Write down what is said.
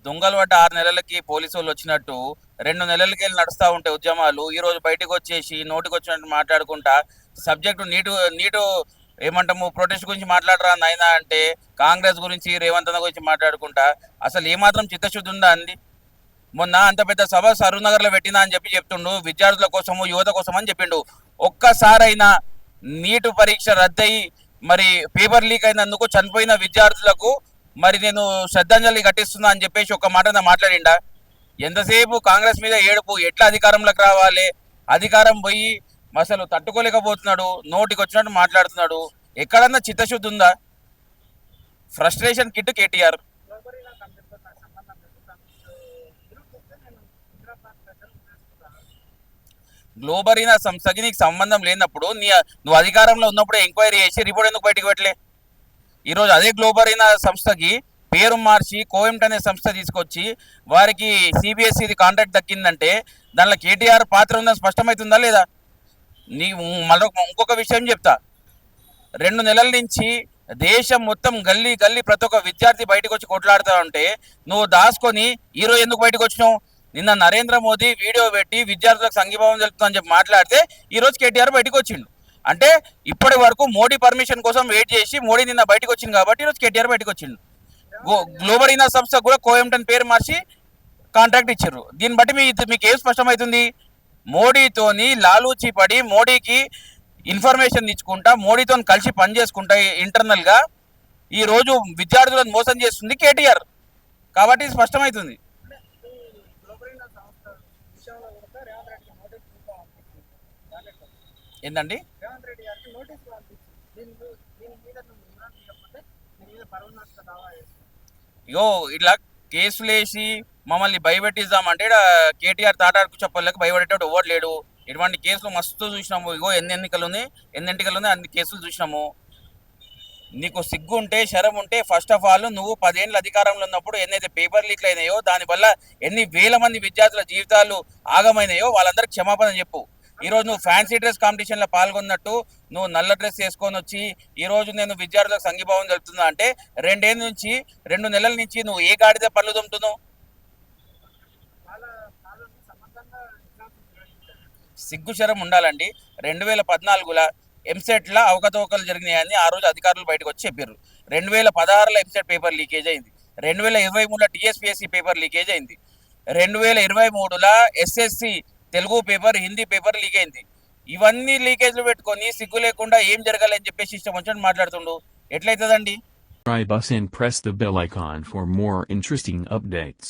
దొంగలు పడ్డ 6 నెలలకి పోలీసు వాళ్ళు వచ్చినట్టు 2 నెలలకి వెళ్ళి నడుస్తూ ఉంటే ఉద్యమాలు ఈ రోజు బయటకు వచ్చేసి నోటికి వచ్చినట్టు మాట్లాడుకుంటా సబ్జెక్టు నీటు ఏమంటాము ప్రొటెస్ట్ గురించి మాట్లాడరా నాయనా అంటే కాంగ్రెస్ గురించి రేవంత్ అన్న గురించి మాట్లాడుకుంటా అసలు ఏమాత్రం చిత్తశుద్ధి ఉందా అంది. మొన్న అంత పెద్ద సభ సరూనగర్ లో పెట్టినా అని చెప్తుండు విద్యార్థుల కోసము యువత కోసం అని చెప్పిండు. ఒక్కసారైనా నీటు పరీక్ష రద్దయి మరి పేపర్ లీక్ అయినందుకు చనిపోయిన విద్యార్థులకు మరి నేను శ్రద్ధాంజలి ఘటిస్తున్నా అని చెప్పేసి ఒక మాట మాట్లాడిండా. ఎంతసేపు కాంగ్రెస్ మీద ఏడుపు ఎట్లా అధికారంలోకి రావాలి, అధికారం పోయి అసలు తట్టుకోలేకపోతున్నాడు, నోటికి వచ్చినట్టు మాట్లాడుతున్నాడు. ఎక్కడన్నా చిత్తశుద్ధి ఉందా? Frustration kit KTR. గ్లోబరీనా సంస్థకి నీకు సంబంధం లేనప్పుడు నువ్వు అధికారంలో ఉన్నప్పుడు ఎంక్వైరీ చేసి రిపోర్ట్ ఎందుకు బయటకు పెట్టలే? ఈరోజు అదే గ్లోబరీనా సంస్థకి పేరు మార్చి కోఎంట్ అనే సంస్థ తీసుకొచ్చి వారికి సిబిఎస్ఈది కాంట్రాక్ట్ దక్కిందంటే దానిలో కేటీఆర్ పాత్ర ఉందని స్పష్టమవుతుందా లేదా? నీ ఇంకొక విషయం చెప్తా. 2 నెలల నుంచి దేశం మొత్తం గల్లీ గల్లీ ప్రతి ఒక్క విద్యార్థి బయటకు వచ్చి కొట్లాడుతూ ఉంటే నువ్వు దాచుకొని ఈరోజు ఎందుకు బయటకు వచ్చినావు? నిన్న నరేంద్ర మోదీ వీడియో పెట్టి విద్యార్థులకు సంఘీభావం తెలుపుతుందని చెప్పి మాట్లాడితే ఈరోజు కేటీఆర్ బయటకు వచ్చిండు. అంటే ఇప్పటి వరకు మోడీ పర్మిషన్ కోసం వెయిట్ చేసి మోడీ నిన్న బయటకు వచ్చింది కాబట్టి ఈరోజు కేటీఆర్ బయటకు వచ్చిండు. గ్లోబరీనా సంస్థ కూడా కోఎంటన్ పేరు మార్చి కాంట్రాక్ట్ ఇచ్చారు. దీన్ని బట్టి మీకు ఏం స్పష్టమవుతుంది? మోడీతోని లాలూచి పడి మోడీకి ఇన్ఫర్మేషన్ ఇచ్చుకుంటా మోడీతో కలిసి పనిచేసుకుంటా ఇంటర్నల్గా ఈరోజు విద్యార్థులను మోసం చేస్తుంది కేటీఆర్. కాబట్టి స్పష్టమవుతుంది. ఏంటండి? ఇగో ఇట్లా కేసులు వేసి మమ్మల్ని భయపెట్టిద్దామంటే కేటీఆర్ తాటాకు చెప్పలేక భయపడేటట్టు ఎవరు లేడు. ఇటువంటి కేసులు మస్తు చూసినాము. ఇగో ఎన్ని ఎన్నికలు ఉన్నాయి అన్ని కేసులు చూసినాము. నీకు సిగ్గు ఉంటే శరం ఉంటే ఫస్ట్ ఆఫ్ ఆల్ నువ్వు 10 ఏళ్ళ అధికారంలో ఉన్నప్పుడు ఎన్నైతే పేపర్ లీక్లు అయినాయో దానివల్ల ఎన్ని వేల మంది విద్యార్థుల జీవితాలు ఆగమైనాయో వాళ్ళందరికీ క్షమాపణ చెప్పు. ఈరోజు నువ్వు ఫ్యాన్సీ డ్రెస్ కాంపిటీషన్లో పాల్గొన్నట్టు నువ్వు నల్ల డ్రెస్ వేసుకొని వచ్చి ఈరోజు నేను విద్యార్థులకు సంఘీభావం తెలుపుతున్నా అంటే 2 నెలల నుంచి నువ్వు ఏ గాడిద పనులు తొమ్ముతున్నావు? సిగ్గుశరం ఉండాలండి. 2014లో ఎంసెట్లో అవకతవకలు జరిగినాయని ఆ రోజు అధికారులు బయటకు వచ్చి చెప్పారు. 2016లో ఎంసెట్ పేపర్ లీకేజ్ అయింది. 2023లో టీఎస్పీఎస్సీ పేపర్ లీకేజ్ అయింది. 2023లో SSC Telugu paper Hindi paper leak అయింది. ఇవన్నీ లీకేజ్లు పెట్టుకొని సిగ్గు లేకుండా ఏం జరగాలని చెప్పేసి ఇష్టం వచ్చినట్టు మాట్లాడుతుండు. ఎట్లయితుందండి? Subscribe us and press the bell icon for more interesting updates.